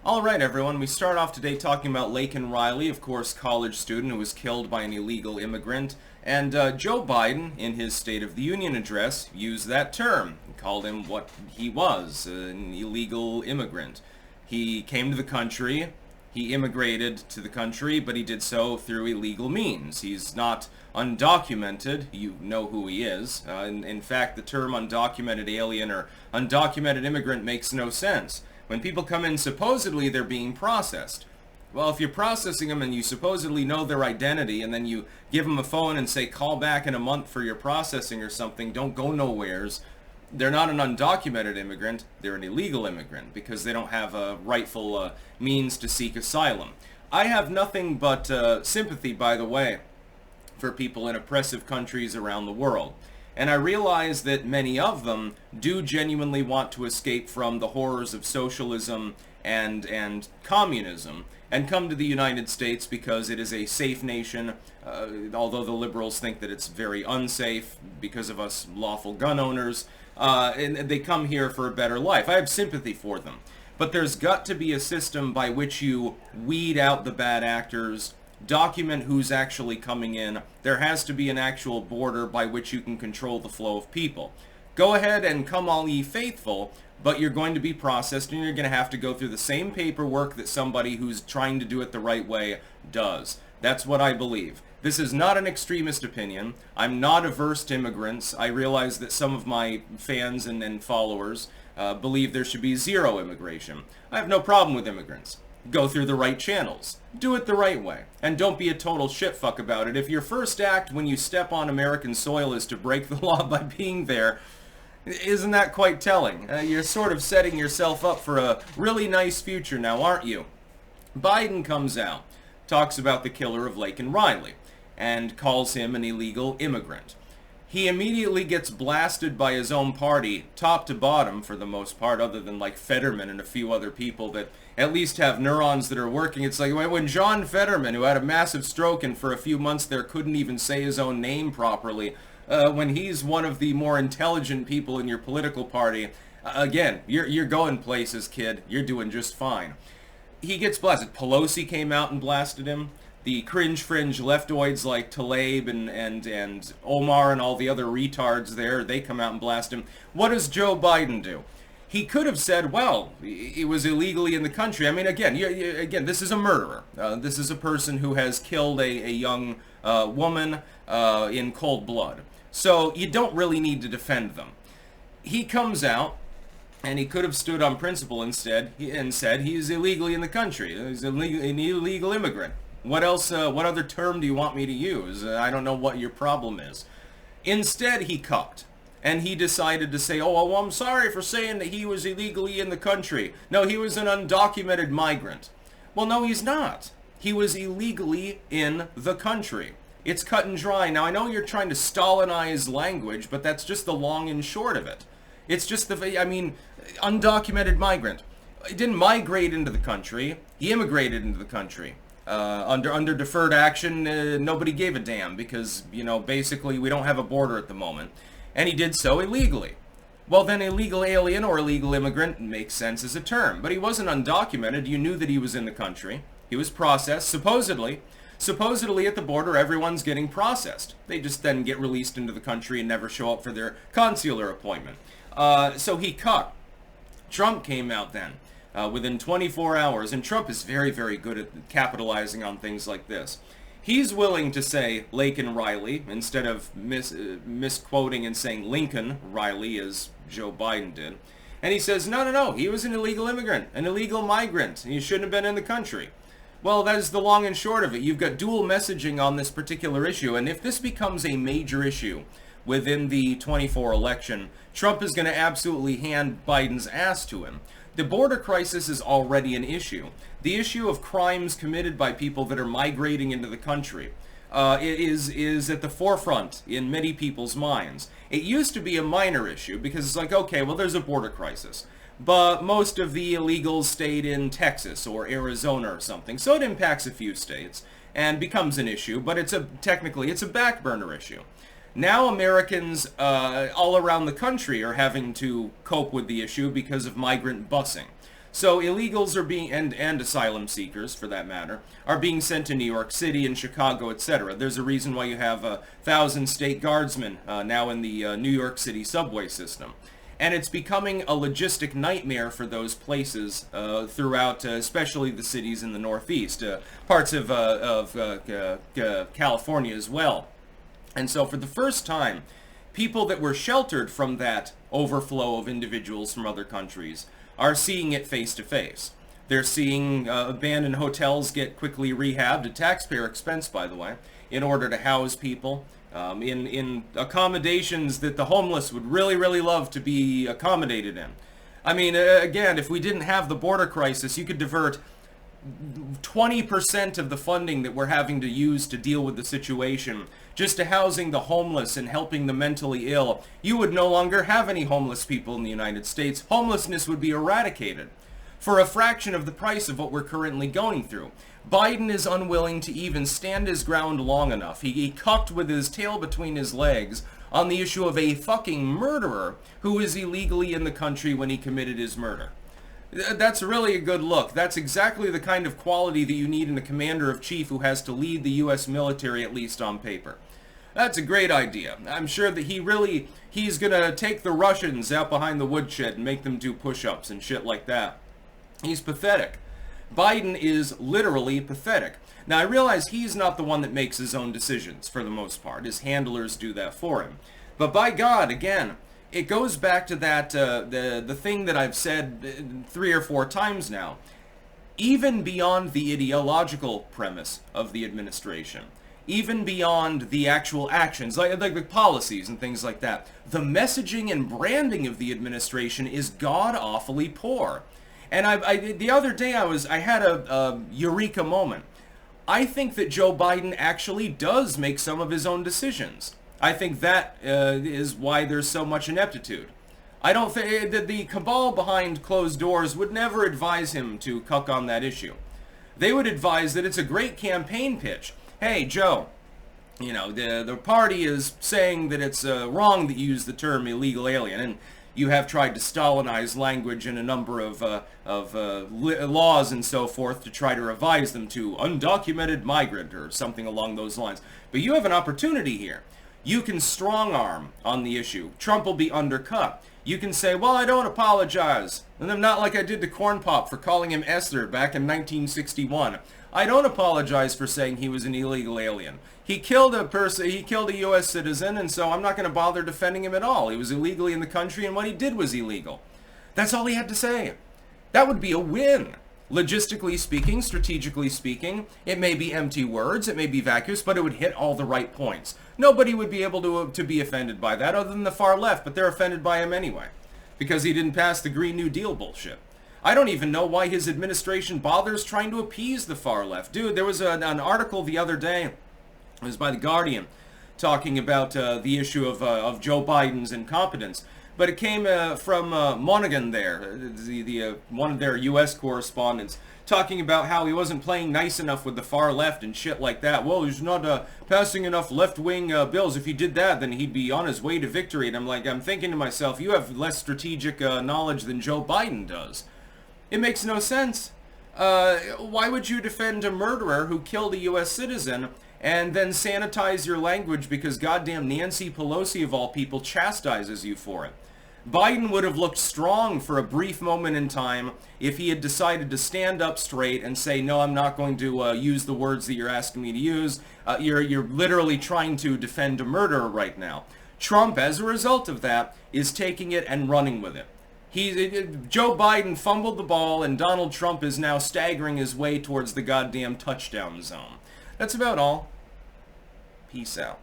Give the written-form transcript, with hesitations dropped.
All right, everyone. We start off today talking about Laken Riley, of course, college student who was killed by an illegal immigrant. And Joe Biden, in his State of the Union address, used that term, called him what he was, an illegal immigrant. He came to the country, he immigrated to the country, but he did so through illegal means. He's not undocumented. You know who he is. In fact, the term undocumented alien or undocumented immigrant makes no sense. When people come in, supposedly they're being processed. Well, if you're processing them and you supposedly know their identity and then you give them a phone and say, call back in a month for your processing or something, don't go nowheres, they're not an undocumented immigrant, they're an illegal immigrant because they don't have a rightful means to seek asylum. I have nothing but sympathy, by the way, for people in oppressive countries around the world. And I realize that many of them do genuinely want to escape from the horrors of socialism and communism and come to the United States because it is a safe nation, although the liberals think that it's very unsafe because of us lawful gun owners, and they come here for a better life. I have sympathy for them. But there's got to be a system by which you weed out the bad actors, document who's actually coming in. There has to be an actual border by which you can control the flow of people. Go ahead and come all ye faithful, but you're going to be processed and you're going to have to go through the same paperwork that somebody who's trying to do it the right way does. That's what I believe. This is not an extremist opinion. I'm not averse to immigrants. I realize that some of my fans and followers believe there should be zero immigration. I have no problem with immigrants. Go through the right channels. Do it the right way. And don't be a total shitfuck about it. If your first act when you step on American soil is to break the law by being there, isn't that quite telling? You're sort of setting yourself up for a really nice future now, aren't you? Biden comes out, talks about the killer of Laken Riley, and calls him an illegal immigrant. He immediately gets blasted by his own party, top to bottom for the most part, other than like Fetterman and a few other people that at least have neurons that are working. It's like when John Fetterman, who had a massive stroke and for a few months there couldn't even say his own name properly, when he's one of the more intelligent people in your political party, again, you're going places, kid. You're doing just fine. He gets blasted. Pelosi came out and blasted him. The cringe fringe leftoids like Tlaib and Omar and all the other retards there, they come out and blast him. What does Joe Biden do? He could have said, well, he was illegally in the country. I mean, again, this is a murderer. This is a person who has killed a young woman in cold blood. So you don't really need to defend them. He comes out, and he could have stood on principle instead and said he's illegally in the country. He's an illegal immigrant. What else, what other term do you want me to use? I don't know what your problem is. Instead, he cucked. And he decided to say, oh, well, I'm sorry for saying that he was illegally in the country. No, he was an undocumented migrant. Well, no, he's not. He was illegally in the country. It's cut and dry. Now, I know you're trying to Stalinize language, but that's just the long and short of it. It's just undocumented migrant. He didn't migrate into the country. He immigrated into the country. Under deferred action, nobody gave a damn because, basically we don't have a border at the moment. And he did so illegally. Well, then illegal alien or illegal immigrant makes sense as a term. But he wasn't undocumented. You knew that he was in the country. He was processed, supposedly. Supposedly at the border, everyone's getting processed. They just then get released into the country and never show up for their consular appointment. So he cut. Trump came out then. Within 24 hours, and Trump is very, very good at capitalizing on things like this. He's willing to say Laken Riley instead of misquoting and saying Lincoln Riley as Joe Biden did. And he says, no, he was an illegal immigrant, an illegal migrant, and he shouldn't have been in the country. Well, that is the long and short of it. You've got dual messaging on this particular issue, and if this becomes a major issue within the 24 election, Trump is going to absolutely hand Biden's ass to him. The border crisis is already an issue. The issue of crimes committed by people that are migrating into the country is at the forefront in many people's minds. It used to be a minor issue because it's like, okay, well, there's a border crisis. But most of the illegals stayed in Texas or Arizona or something, so it impacts a few states and becomes an issue, but technically it's a back burner issue. Now Americans all around the country are having to cope with the issue because of migrant busing. So illegals are being, and asylum seekers for that matter, are being sent to New York City and Chicago, etc. There's a reason why you have 1,000 state guardsmen now in the New York City subway system. And it's becoming a logistic nightmare for those places throughout, especially the cities in the Northeast, parts of California as well. And so for the first time, people that were sheltered from that overflow of individuals from other countries are seeing it face to face. They're seeing abandoned hotels get quickly rehabbed, at taxpayer expense, by the way, in order to house people in accommodations that the homeless would really, really love to be accommodated in. I mean, again, if we didn't have the border crisis, you could divert 20% of the funding that we're having to use to deal with the situation just to housing the homeless and helping the mentally ill. You would no longer have any homeless people in the United States. Homelessness would be eradicated for a fraction of the price of what we're currently going through. Biden is unwilling to even stand his ground long enough. He cucked with his tail between his legs on the issue of a fucking murderer who is illegally in the country when he committed his murder. That's really a good look. That's exactly the kind of quality that you need in a commander-in-chief who has to lead the U.S. military, at least on paper. That's a great idea. I'm sure that he's gonna take the Russians out behind the woodshed and make them do push-ups and shit like that. He's pathetic. Biden is literally pathetic. Now, I realize he's not the one that makes his own decisions, for the most part. His handlers do that for him. But by God, again, it goes back to that, the thing that I've said 3 or 4 times now. Even beyond the ideological premise of the administration, even beyond the actual actions, like the policies and things like that, the messaging and branding of the administration is god-awfully poor. And the other day I had a eureka moment. I think that Joe Biden actually does make some of his own decisions. I think that is why there's so much ineptitude. I don't think that the cabal behind closed doors would never advise him to cuck on that issue. They would advise that it's a great campaign pitch. Hey, Joe, you know, the party is saying that it's wrong that you use the term illegal alien, and you have tried to Stalinize language in a number of laws and so forth to try to revise them to undocumented migrant or something along those lines. But you have an opportunity here. You can strong-arm on the issue. Trump will be undercut. You can say, well, I don't apologize. And I'm not like I did to Corn Pop for calling him Esther back in 1961. I don't apologize for saying he was an illegal alien. He killed a person, he killed a U.S. citizen, and so I'm not going to bother defending him at all. He was illegally in the country, and what he did was illegal. That's all he had to say. That would be a win. Logistically speaking, strategically speaking, it may be empty words, it may be vacuous, but it would hit all the right points. Nobody would be able to be offended by that other than the far left, but they're offended by him anyway, because he didn't pass the Green New Deal bullshit. I don't even know why his administration bothers trying to appease the far left. Dude, there was an article the other day, it was by The Guardian, talking about the issue of Joe Biden's incompetence. But it came from Monaghan there, one of their U.S. correspondents, talking about how he wasn't playing nice enough with the far left and shit like that. Well, he's not passing enough left-wing bills. If he did that, then he'd be on his way to victory. And I'm thinking to myself, you have less strategic knowledge than Joe Biden does. It makes no sense. Why would you defend a murderer who killed a U.S. citizen and then sanitize your language because goddamn Nancy Pelosi, of all people, chastises you for it? Biden would have looked strong for a brief moment in time if he had decided to stand up straight and say, no, I'm not going to use the words that you're asking me to use. You're literally trying to defend a murderer right now. Trump, as a result of that, is taking it and running with it. Joe Biden fumbled the ball, and Donald Trump is now staggering his way towards the goddamn touchdown zone. That's about all. Peace out.